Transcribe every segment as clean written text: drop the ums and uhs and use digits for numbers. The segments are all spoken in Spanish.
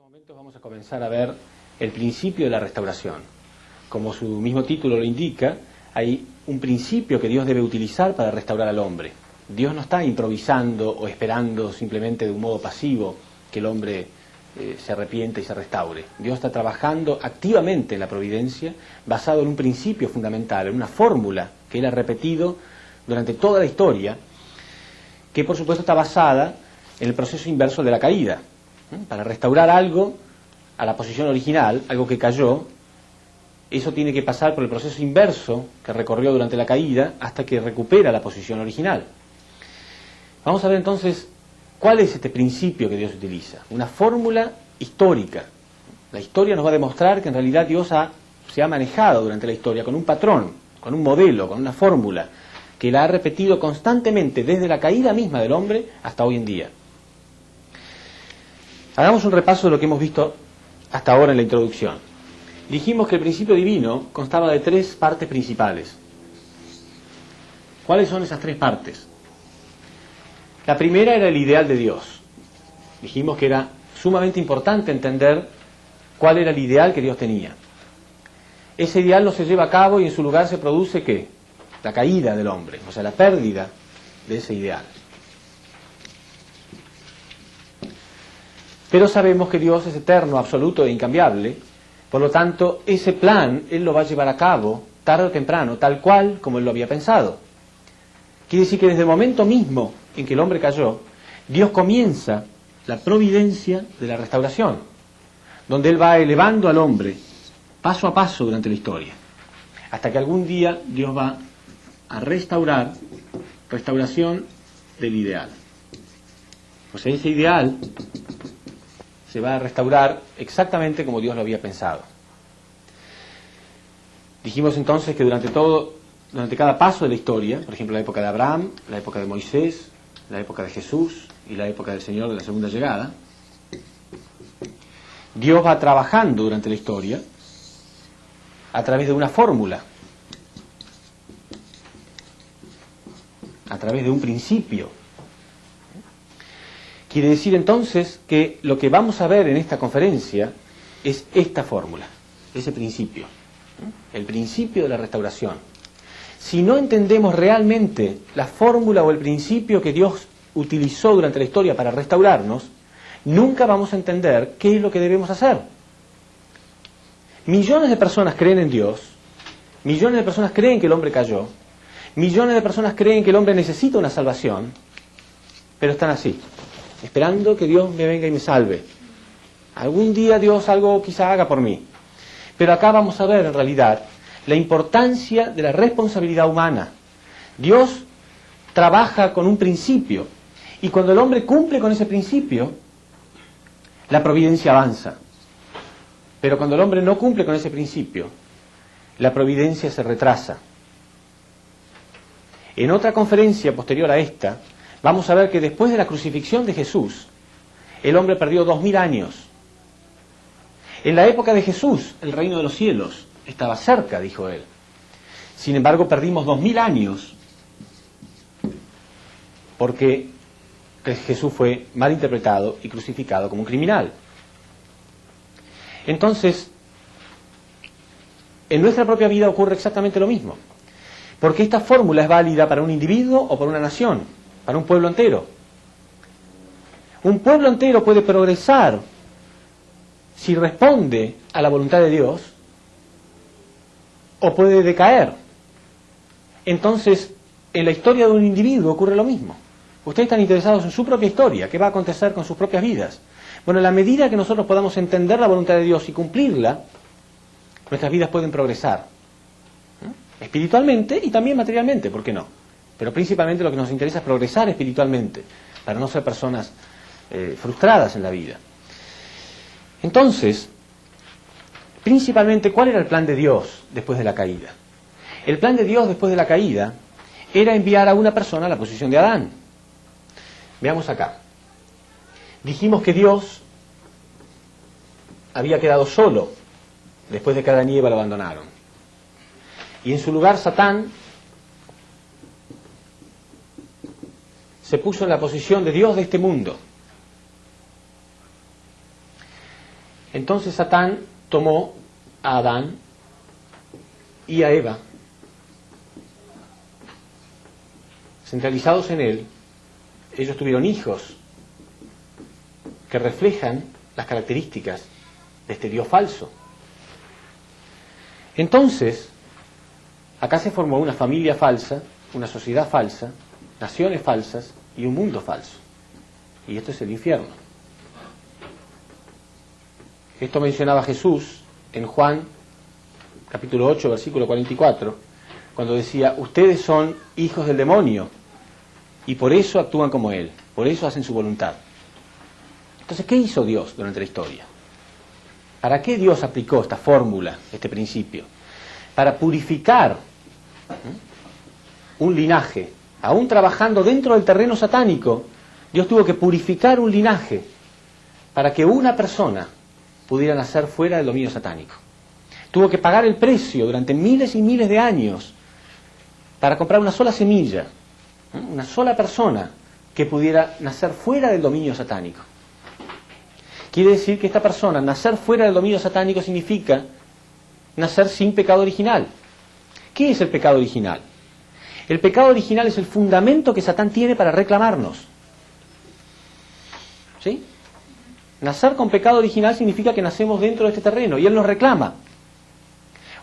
momentos vamos a comenzar a ver el principio de la restauración. Como su mismo título lo indica, hay un principio que Dios debe utilizar para restaurar al hombre. Dios no está improvisando o esperando simplemente de un modo pasivo que el hombre se arrepiente y se restaure. Dios está trabajando activamente en la providencia, basado en un principio fundamental, en una fórmula que Él ha repetido durante toda la historia, que por supuesto está basada en el proceso inverso de la caída. Para restaurar algo a la posición original, algo que cayó, eso tiene que pasar por el proceso inverso que recorrió durante la caída hasta que recupera la posición original. Vamos a ver entonces cuál es este principio que Dios utiliza. Una fórmula histórica. La historia nos va a demostrar que en realidad Dios se ha manejado durante la historia con un patrón, con un modelo, con una fórmula que la ha repetido constantemente desde la caída misma del hombre hasta hoy en día. Hagamos un repaso de lo que hemos visto hasta ahora en la introducción. Dijimos que el principio divino constaba de tres partes principales. ¿Cuáles son esas tres partes? La primera era el ideal de Dios. Dijimos que era sumamente importante entender cuál era el ideal que Dios tenía. Ese ideal no se lleva a cabo y en su lugar se produce ¿qué? La caída del hombre, o sea, la pérdida de ese ideal. Pero sabemos que Dios es eterno, absoluto e incambiable, por lo tanto, ese plan Él lo va a llevar a cabo tarde o temprano, tal cual como Él lo había pensado. Quiere decir que desde el momento mismo en que el hombre cayó, Dios comienza la providencia de la restauración, donde Él va elevando al hombre paso a paso durante la historia, hasta que algún día Dios va a restauración del ideal. Pues ese ideal se va a restaurar exactamente como Dios lo había pensado. Dijimos entonces que durante cada paso de la historia, por ejemplo la época de Abraham, la época de Moisés, la época de Jesús y la época del Señor de la segunda llegada, Dios va trabajando durante la historia a través de una fórmula, a través de un principio. Quiere decir entonces que lo que vamos a ver en esta conferencia es esta fórmula, ese principio, el principio de la restauración. Si no entendemos realmente la fórmula o el principio que Dios utilizó durante la historia para restaurarnos, nunca vamos a entender qué es lo que debemos hacer. Millones de personas creen en Dios, millones de personas creen que el hombre cayó, millones de personas creen que el hombre necesita una salvación, pero están así, esperando que Dios me venga y me salve. Algún día Dios algo quizá haga por mí. Pero acá vamos a ver en realidad la importancia de la responsabilidad humana. Dios trabaja con un principio y cuando el hombre cumple con ese principio, la providencia avanza. Pero cuando el hombre no cumple con ese principio, la providencia se retrasa. En otra conferencia posterior a esta, vamos a ver que después de la crucifixión de Jesús, el hombre perdió 2000 años. En la época de Jesús, el reino de los cielos estaba cerca, dijo él. Sin embargo, perdimos 2000 años porque Jesús fue mal interpretado y crucificado como un criminal. Entonces, en nuestra propia vida ocurre exactamente lo mismo. Porque esta fórmula es válida para un individuo o para una nación, para un pueblo entero. Un pueblo entero puede progresar si responde a la voluntad de Dios o puede decaer. Entonces, en la historia de un individuo ocurre lo mismo. Ustedes están interesados en su propia historia, qué va a acontecer con sus propias vidas. Bueno, en la medida que nosotros podamos entender la voluntad de Dios y cumplirla, nuestras vidas pueden progresar. Espiritualmente y también materialmente, ¿por qué no? Pero principalmente lo que nos interesa es progresar espiritualmente, para no ser personas frustradas en la vida. Entonces, principalmente, ¿cuál era el plan de Dios después de la caída? El plan de Dios después de la caída era enviar a una persona a la posición de Adán. Veamos acá. Dijimos que Dios había quedado solo después de que Adán y Eva lo abandonaron. Y en su lugar Satán se puso en la posición de Dios de este mundo. Entonces Satán tomó a Adán y a Eva, centralizados en él. Ellos tuvieron hijos que reflejan las características de este Dios falso. Entonces, acá se formó una familia falsa, una sociedad falsa, naciones falsas y un mundo falso. Y esto es el infierno. Esto mencionaba Jesús en Juan capítulo 8, versículo 44, cuando decía: ustedes son hijos del demonio y por eso actúan como él, por eso hacen su voluntad. Entonces, ¿qué hizo Dios durante la historia? ¿Para qué Dios aplicó esta fórmula, este principio? Para purificar un linaje. Aún trabajando dentro del terreno satánico, Dios tuvo que purificar un linaje para que una persona pudiera nacer fuera del dominio satánico. Tuvo que pagar el precio durante miles y miles de años para comprar una sola semilla, una sola persona que pudiera nacer fuera del dominio satánico. Quiere decir que esta persona, nacer fuera del dominio satánico, significa nacer sin pecado original. ¿Qué es el pecado original? El pecado original es el fundamento que Satán tiene para reclamarnos. ¿Sí? Nacer con pecado original significa que nacemos dentro de este terreno y él nos reclama.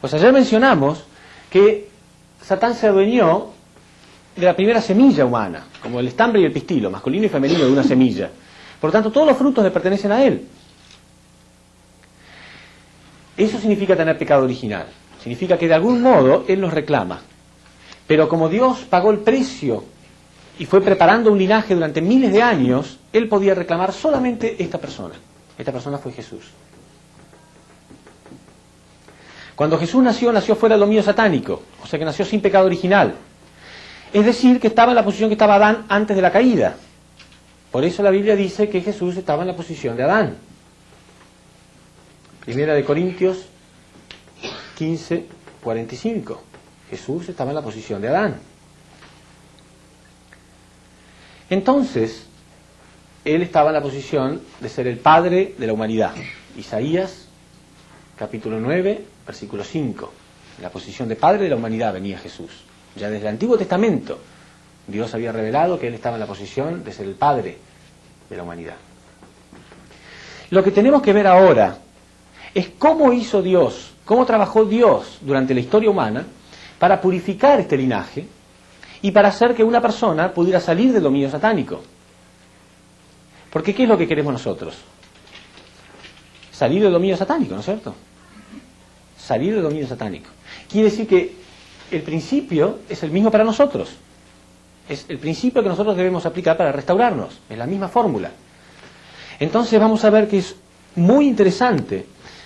O sea, ya mencionamos que Satán se adueñó de la primera semilla humana, como el estambre y el pistilo, masculino y femenino de una semilla. Por lo tanto, todos los frutos le pertenecen a él. Eso significa tener pecado original. Significa que de algún modo él nos reclama. Pero como Dios pagó el precio y fue preparando un linaje durante miles de años, él podía reclamar solamente esta persona. Esta persona fue Jesús. Cuando Jesús nació, nació fuera del dominio satánico, o sea que nació sin pecado original. Es decir, que estaba en la posición que estaba Adán antes de la caída. Por eso la Biblia dice que Jesús estaba en la posición de Adán. Primera de Corintios 15, 45. Jesús estaba en la posición de Adán. Entonces, él estaba en la posición de ser el padre de la humanidad. Isaías, capítulo 9, versículo 5. En la posición de padre de la humanidad venía Jesús. Ya desde el Antiguo Testamento, Dios había revelado que él estaba en la posición de ser el padre de la humanidad. Lo que tenemos que ver ahora es cómo hizo Dios, cómo trabajó Dios durante la historia humana para purificar este linaje y para hacer que una persona pudiera salir del dominio satánico. Porque ¿qué es lo que queremos nosotros? Salir del dominio satánico, ¿no es cierto? Salir del dominio satánico. Quiere decir que el principio es el mismo para nosotros. Es el principio que nosotros debemos aplicar para restaurarnos. Es la misma fórmula. Entonces vamos a ver que es muy interesante,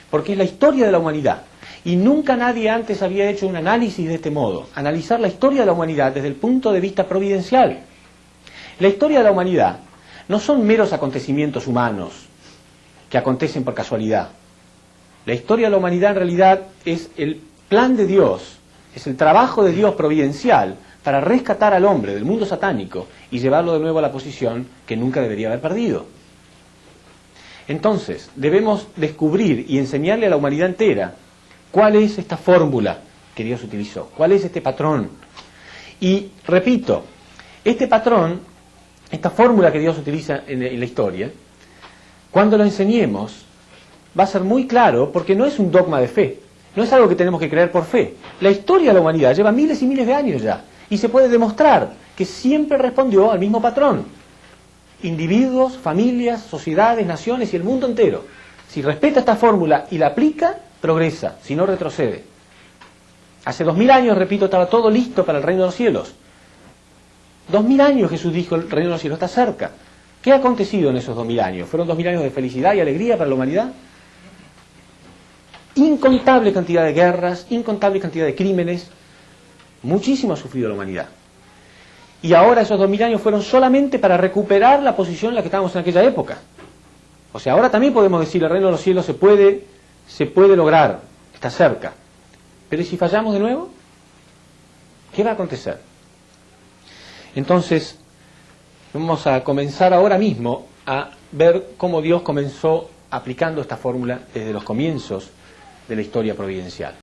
porque es la historia de la humanidad. Y nunca nadie antes había hecho un análisis de este modo. Analizar la historia de la humanidad desde el punto de vista providencial. La historia de la humanidad no son meros acontecimientos humanos que acontecen por casualidad. La historia de la humanidad en realidad es el plan de Dios, es el trabajo de Dios providencial para rescatar al hombre del mundo satánico y llevarlo de nuevo a la posición que nunca debería haber perdido. Entonces, debemos descubrir y enseñarle a la humanidad entera cuál es esta fórmula que Dios utilizó, cuál es este patrón. Y, repito, este patrón, esta fórmula que Dios utiliza en la historia, cuando lo enseñemos, va a ser muy claro, porque no es un dogma de fe, no es algo que tenemos que creer por fe. La historia de la humanidad lleva miles y miles de años ya, y se puede demostrar que siempre respondió al mismo patrón. Individuos, familias, sociedades, naciones y el mundo entero. Si respeta esta fórmula y la aplica, progresa, si no retrocede. Hace 2000 años, repito, estaba todo listo para el reino de los cielos. 2000 años Jesús dijo, el reino de los cielos está cerca. ¿Qué ha acontecido en esos 2000 años? ¿Fueron 2000 años de felicidad y alegría para la humanidad? Incontable cantidad de guerras, incontable cantidad de crímenes. Muchísimo ha sufrido la humanidad. Y ahora esos 2000 años fueron solamente para recuperar la posición en la que estábamos en aquella época. O sea, ahora también podemos decir, el reino de los cielos se puede lograr, está cerca. Pero ¿y si fallamos de nuevo? ¿Qué va a acontecer? Entonces, vamos a comenzar ahora mismo a ver cómo Dios comenzó aplicando esta fórmula desde los comienzos de la historia providencial.